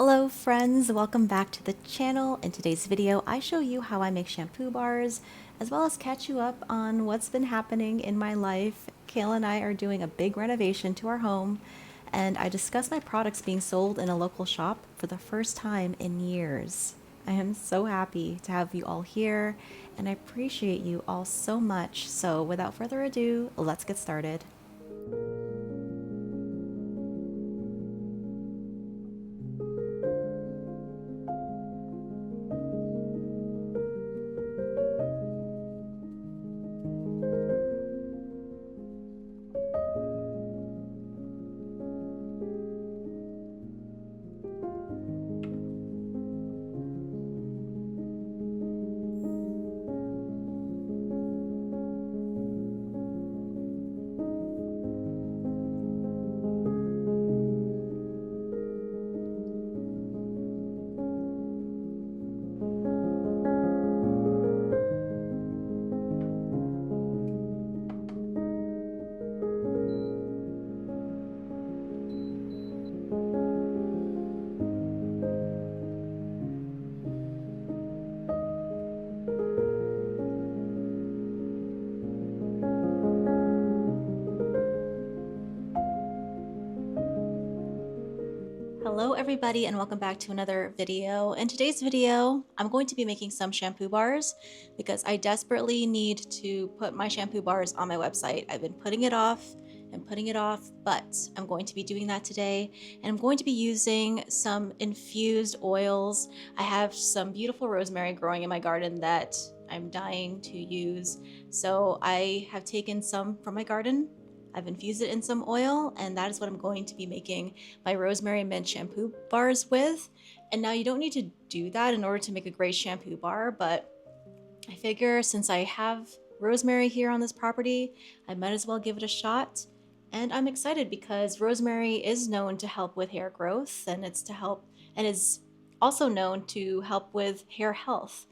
Hello friends, welcome back to the channel. In today's video, I show you how I make shampoo bars, as well as catch you up on what's been happening in my life. Cale and I are doing a big renovation to our home, and I discuss my products being sold in a local shop for the first time in years. I am so happy to have you all here, and I appreciate you all so much. So without further ado, let's get started. Hello everybody and welcome back to another video. In today's video, I'm going to be making some shampoo bars because I desperately need to put my shampoo bars on my website. I've been putting it off and putting it off, but I'm going to be doing that today, and I'm going to be using some infused oils. I have some beautiful rosemary growing in my garden that I'm dying to use. So I have taken some from my garden, I've infused it in some oil, and that is what I'm going to be making my rosemary mint shampoo bars with. And now you don't need to do that in order to make a great shampoo bar, but I figure since I have rosemary here on this property, I might as well give it a shot. And I'm excited because rosemary is known to help with hair growth, and it's to help, and is also known to help with hair health.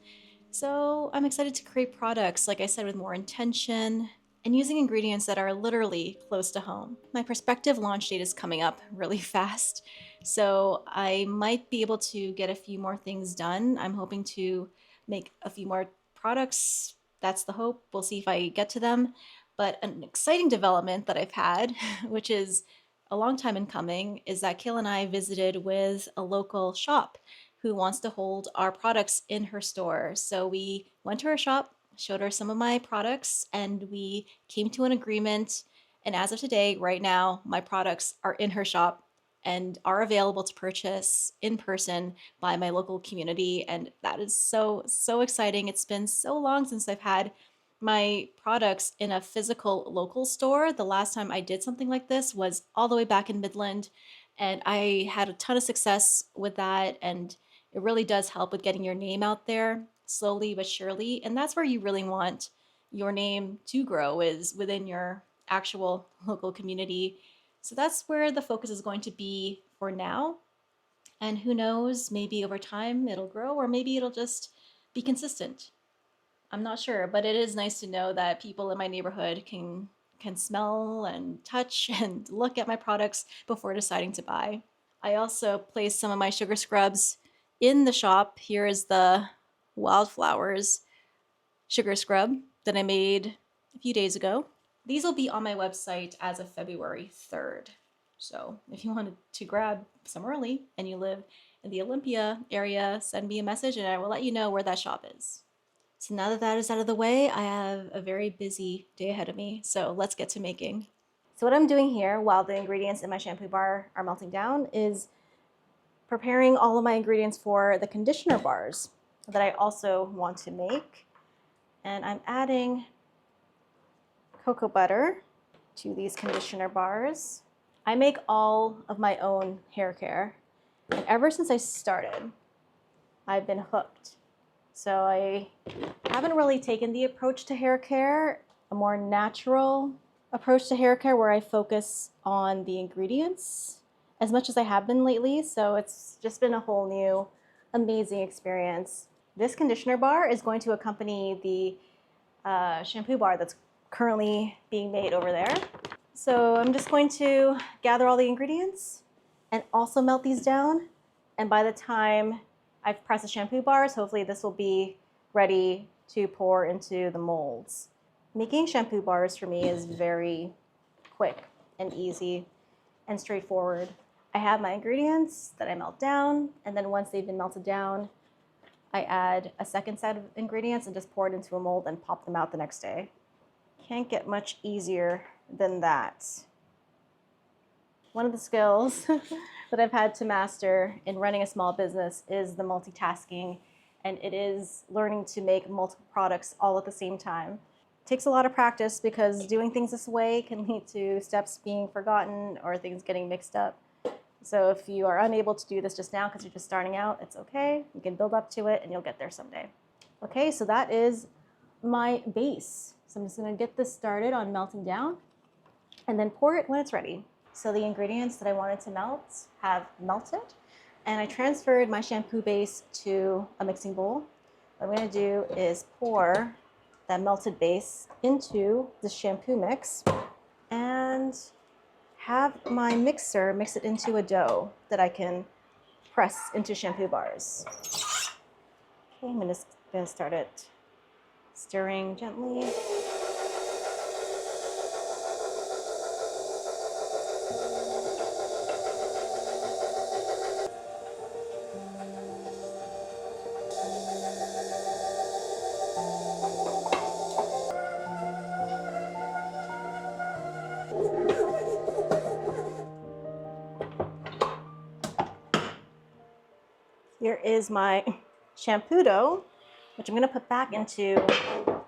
So I'm excited to create products, like I said, with more intention and using ingredients that are literally close to home. My prospective launch date is coming up really fast, so I might be able to get a few more things done. I'm hoping to make a few more products. That's the hope. We'll see if I get to them. But an exciting development that I've had, which is a long time in coming, is that Cale and I visited with a local shop who wants to hold our products in her store. So we went to her shop, showed her some of my products, and we came to an agreement. And as of today, right now, my products are in her shop and are available to purchase in person by my local community. And that is so, so exciting. It's been so long since I've had my products in a physical local store. The last time I did something like this was all the way back in Midland, and I had a ton of success with that. And it really does help with getting your name out there slowly but surely. And that's where you really want your name to grow, is within your actual local community. So that's where the focus is going to be for now. And who knows, maybe over time it'll grow, or maybe it'll just be consistent. I'm not sure, but it is nice to know that people in my neighborhood can smell and touch and look at my products before deciding to buy. I also placed some of my sugar scrubs in the shop. Here is the Wildflowers sugar scrub that I made a few days ago. These will be on my website as of February 3rd. So if you wanted to grab some early and you live in the Olympia area, send me a message and I will let you know where that shop is. So now that that is out of the way, I have a very busy day ahead of me. So let's get to making. So what I'm doing here while the ingredients in my shampoo bar are melting down is preparing all of my ingredients for the conditioner bars that I also want to make. And I'm adding cocoa butter to these conditioner bars. I make all of my own hair care, and ever since I started, I've been hooked. So I haven't really taken the approach to hair care, a more natural approach to hair care where I focus on the ingredients as much as I have been lately. So it's just been a whole new amazing experience. This conditioner bar is going to accompany the shampoo bar that's currently being made over there. So I'm just going to gather all the ingredients and also melt these down And by the time I've pressed the shampoo bars, hopefully this will be ready to pour into the molds. Making shampoo bars for me is very quick and easy and straightforward. I have my ingredients that I melt down, and then once they've been melted down, I add a second set of ingredients and just pour it into a mold and pop them out the next day. Can't get much easier than that. One of the skills that I've had to master in running a small business is the multitasking, and it is learning to make multiple products all at the same time. It takes a lot of practice because doing things this way can lead to steps being forgotten or things getting mixed up. So if you are unable to do this just now because you're just starting out, it's okay. You can build up to it and you'll get there someday. Okay, so that is my base. So I'm just gonna get this started on melting down and then pour it when it's ready. So the ingredients that I wanted to melt have melted, and I transferred my shampoo base to a mixing bowl. What I'm gonna do is pour that melted base into the shampoo mix and have my mixer mix it into a dough that I can press into shampoo bars. Okay, I'm just gonna start it stirring gently. Here is my shampoo dough, which I'm gonna put back into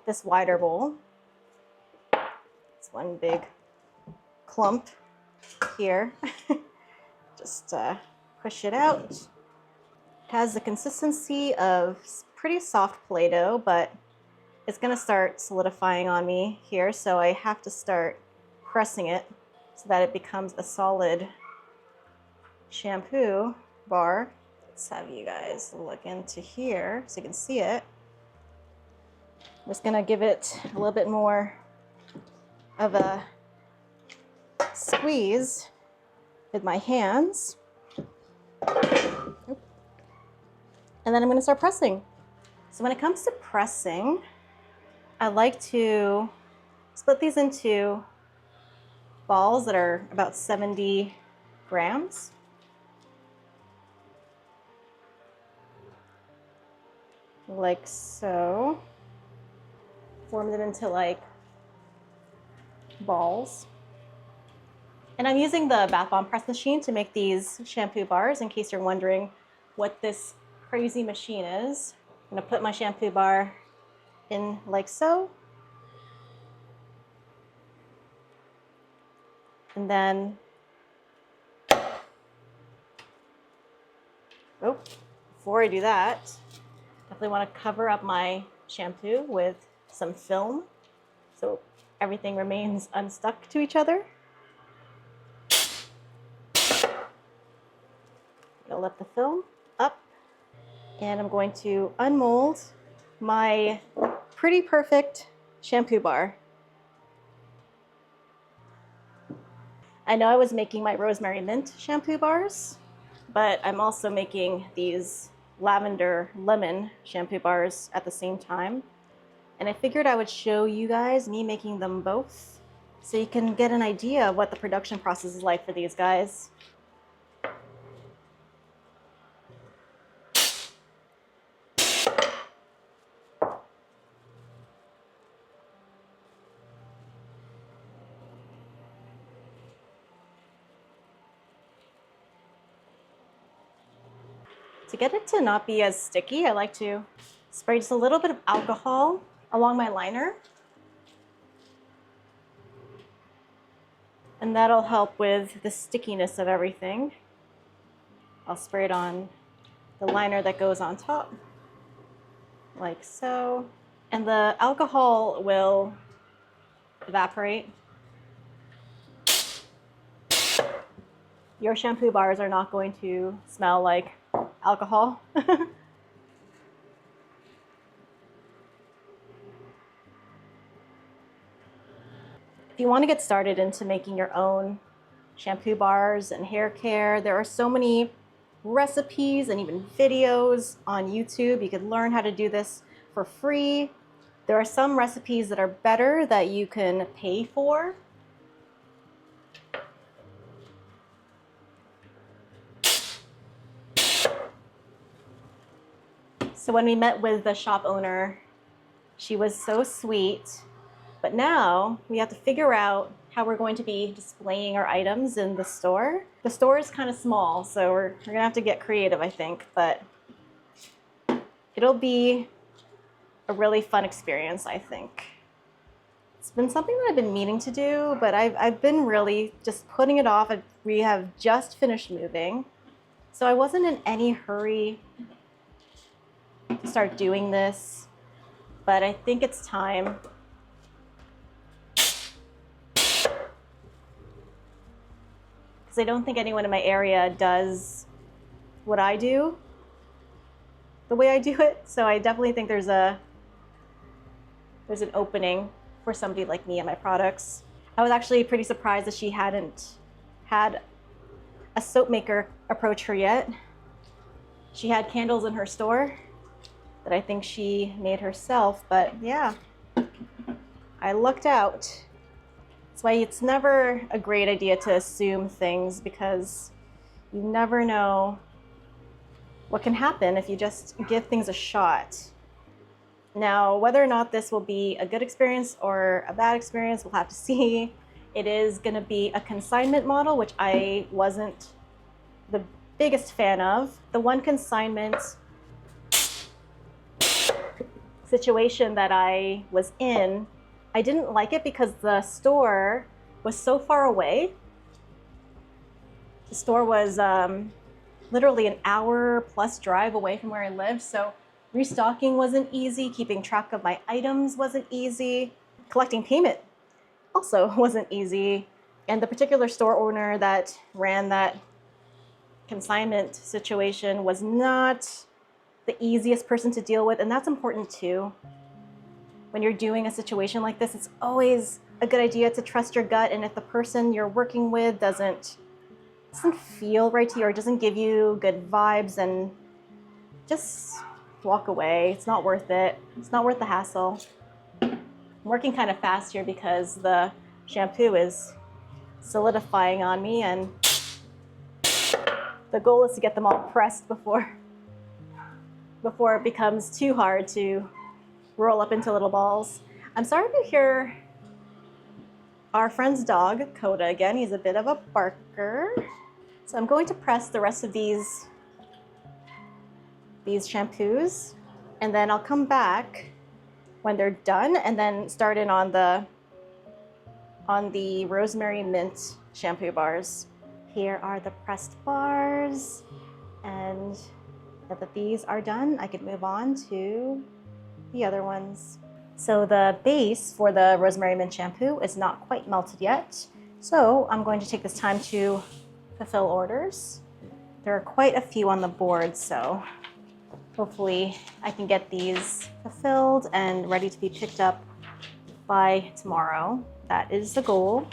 this wider bowl. It's one big clump here. Just push it out. It has the consistency of pretty soft Play-Doh, but it's gonna start solidifying on me here, so I have to start pressing it so that it becomes a solid shampoo bar. Let's have you guys look into here so you can see it. I'm just gonna give it a little bit more of a squeeze with my hands. And then I'm gonna start pressing. So when it comes to pressing, I like to split these into balls that are about 70 grams. Like so. Form it into like balls. And I'm using the bath bomb press machine to make these shampoo bars, in case you're wondering what this crazy machine is. I'm gonna put my shampoo bar in like so. And then, oh, before I do that, definitely want to cover up my shampoo with some film so everything remains unstuck to each other. I'll let the film up, and I'm going to unmold my pretty perfect shampoo bar. I know I was making my rosemary mint shampoo bars, but I'm also making these lavender lemon shampoo bars at the same time. And I figured I would show you guys me making them both so you can get an idea of what the production process is like for these guys. To get it to not be as sticky, I like to spray just a little bit of alcohol along my liner. And that'll help with the stickiness of everything. I'll spray it on the liner that goes on top, like so. And the alcohol will evaporate. Your shampoo bars are not going to smell like alcohol. If you want to get started into making your own shampoo bars and hair care, there are so many recipes and even videos on YouTube. You could learn how to do this for free. There are some recipes that are better that you can pay for. So when we met with the shop owner, she was so sweet. But now we have to figure out how we're going to be displaying our items in the store. The store is kind of small, so we're gonna have to get creative, I think, but it'll be a really fun experience, I think. It's been something that I've been meaning to do, but I've been really just putting it off. We have just finished moving, so I wasn't in any hurry to start doing this, but I think it's time. Because I don't think anyone in my area does what I do the way I do it. So I definitely think there's an opening for somebody like me and my products. I was actually pretty surprised that she hadn't had a soap maker approach her yet. She had candles in her store that I think she made herself, but yeah, I lucked out. That's why it's never a great idea to assume things, because you never know what can happen if you just give things a shot. Now, whether or not this will be a good experience or a bad experience, we'll have to see. It is going to be a consignment model, which I wasn't the biggest fan of. The one consignment situation that I was in, I didn't like it because the store was so far away. The store was literally an hour plus drive away from where I lived, so restocking wasn't easy, keeping track of my items wasn't easy, collecting payment also wasn't easy, and the particular store owner that ran that consignment situation was not the easiest person to deal with, and that's important too. When you're doing a situation like this, it's always a good idea to trust your gut, and if the person you're working with doesn't feel right to you or doesn't give you good vibes, then just walk away. It's not worth it. It's not worth the hassle. I'm working kind of fast here because the shampoo is solidifying on me, and the goal is to get them all pressed before it becomes too hard to roll up into little balls. I'm starting to hear our friend's dog, Coda, again. He's a bit of a barker. So I'm going to press the rest of these shampoos, and then I'll come back when they're done and then start in on the rosemary mint shampoo bars. Here are the pressed bars, and now that these are done, I can move on to the other ones. So the base for the rosemary mint shampoo is not quite melted yet, so I'm going to take this time to fulfill orders. There are quite a few on the board, so hopefully I can get these fulfilled and ready to be picked up by tomorrow. That is the goal.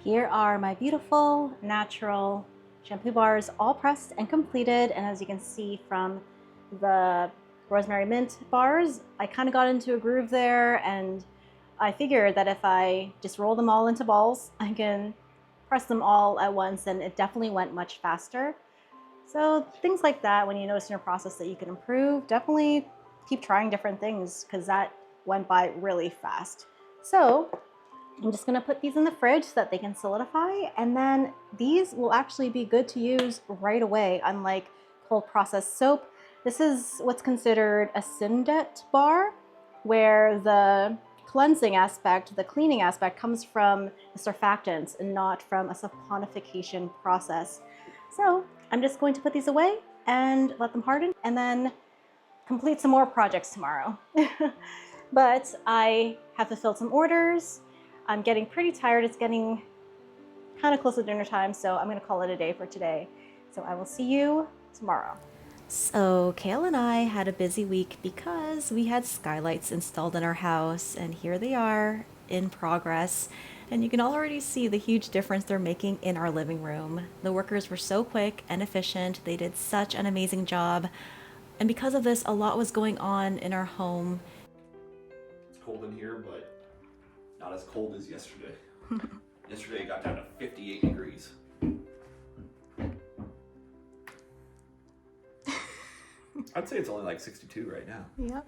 Here are my beautiful natural shampoo bars, all pressed and completed. And as you can see from the rosemary mint bars, I kind of got into a groove there, and I figured that if I just roll them all into balls, I can press them all at once, and it definitely went much faster. So things like that, when you notice in your process that you can improve, definitely keep trying different things, because that went by really fast. So I'm just gonna put these in the fridge so that they can solidify, and then these will actually be good to use right away, unlike cold processed soap. This is what's considered a syndet bar, where the cleansing aspect, the cleaning aspect, comes from the surfactants and not from a saponification process. So I'm just going to put these away and let them harden, and then complete some more projects tomorrow. But I have fulfilled some orders. I'm getting pretty tired. It's getting kind of close to dinner time, so I'm gonna call it a day for today. So I will see you tomorrow. So Cale and I had a busy week because we had skylights installed in our house, and here they are in progress. And you can already see the huge difference they're making in our living room. The workers were so quick and efficient. They did such an amazing job. And because of this, a lot was going on in our home. It's cold in here, but not as cold as yesterday. Yesterday it got down to 58 degrees. I'd say it's only like 62 right now. Yep.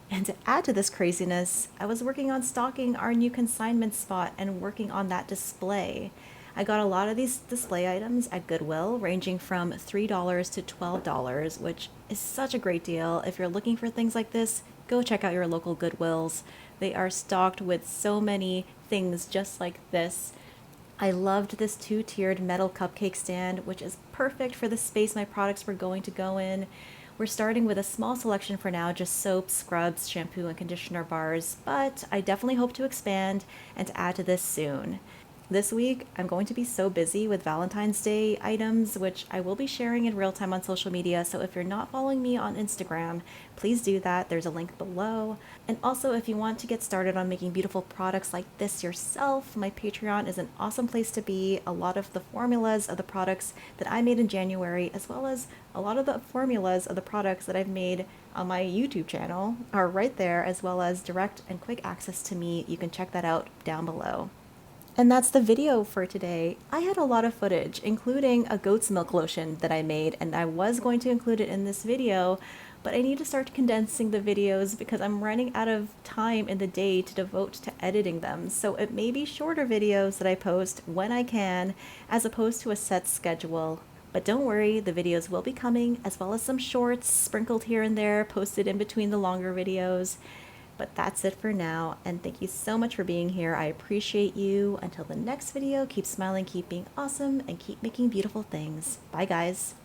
And to add to this craziness, I was working on stocking our new consignment spot and working on that display. I got a lot of these display items at Goodwill, ranging from $3 to $12, which is such a great deal. If you're looking for things like this, go check out your local Goodwills. They are stocked with so many things just like this. I loved this two-tiered metal cupcake stand, which is perfect for the space my products were going to go in. We're starting with a small selection for now, just soaps, scrubs, shampoo, and conditioner bars, but I definitely hope to expand and to add to this soon. This week, I'm going to be so busy with Valentine's Day items, which I will be sharing in real time on social media. So if you're not following me on Instagram, please do that. There's a link below. And also, if you want to get started on making beautiful products like this yourself, my Patreon is an awesome place to be. A lot of the formulas of the products that I made in January, as well as a lot of the formulas of the products that I've made on my YouTube channel, are right there, as well as direct and quick access to me. You can check that out down below. And that's the video for today. I had a lot of footage, including a goat's milk lotion that I made, and I was going to include it in this video, but I need to start condensing the videos because I'm running out of time in the day to devote to editing them. So it may be shorter videos that I post when I can, as opposed to a set schedule. But don't worry, the videos will be coming, as well as some shorts sprinkled here and there, posted in between the longer videos. But that's it for now, and thank you so much for being here. I appreciate you. Until the next video, keep smiling, keep being awesome, and keep making beautiful things. Bye, guys.